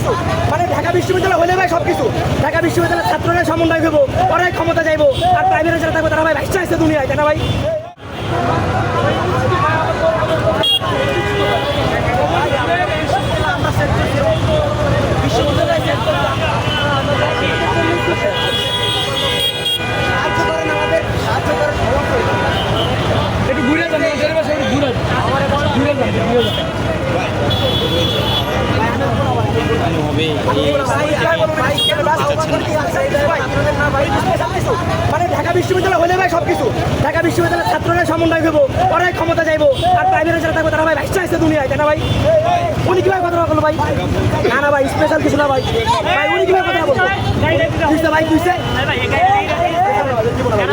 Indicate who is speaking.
Speaker 1: সবকিছু মানে ঢাকা বিশ্ববিদ্যালয় হলে ভাই সবকিছু ঢাকা বিশ্ববিদ্যালয়ের ছাত্ররা সমন্বয় হইব, ওরাই ক্ষমতা যাইব, আর প্রাইভেটে যারা থাকবে তারা ভাই ভাইসটা আছে দুনিয়ায়, তাই না ভাই?
Speaker 2: একটু ঘুরে যান, ঘুরে
Speaker 1: মানে ঢাকা বিশ্ববিদ্যালয় হলে ভাই সবকিছু ঢাকা বিশ্ববিদ্যালয়ের ছাত্ররা সমন্বয় হইব, ওরাই ক্ষমতা যাইব, আর প্রাইভেটে যারা থাকবে তারা ভাই ভাইসটা আছে দুনিয়ায়, তাই না ভাই? উনি কিভাবে কথা বললো ভাই? না না ভাই, স্পেশাল কিছু না ভাই, ভাই উনি কিভাবে কথা বলবো? তুইছে ভাই, তুইছে
Speaker 2: কেন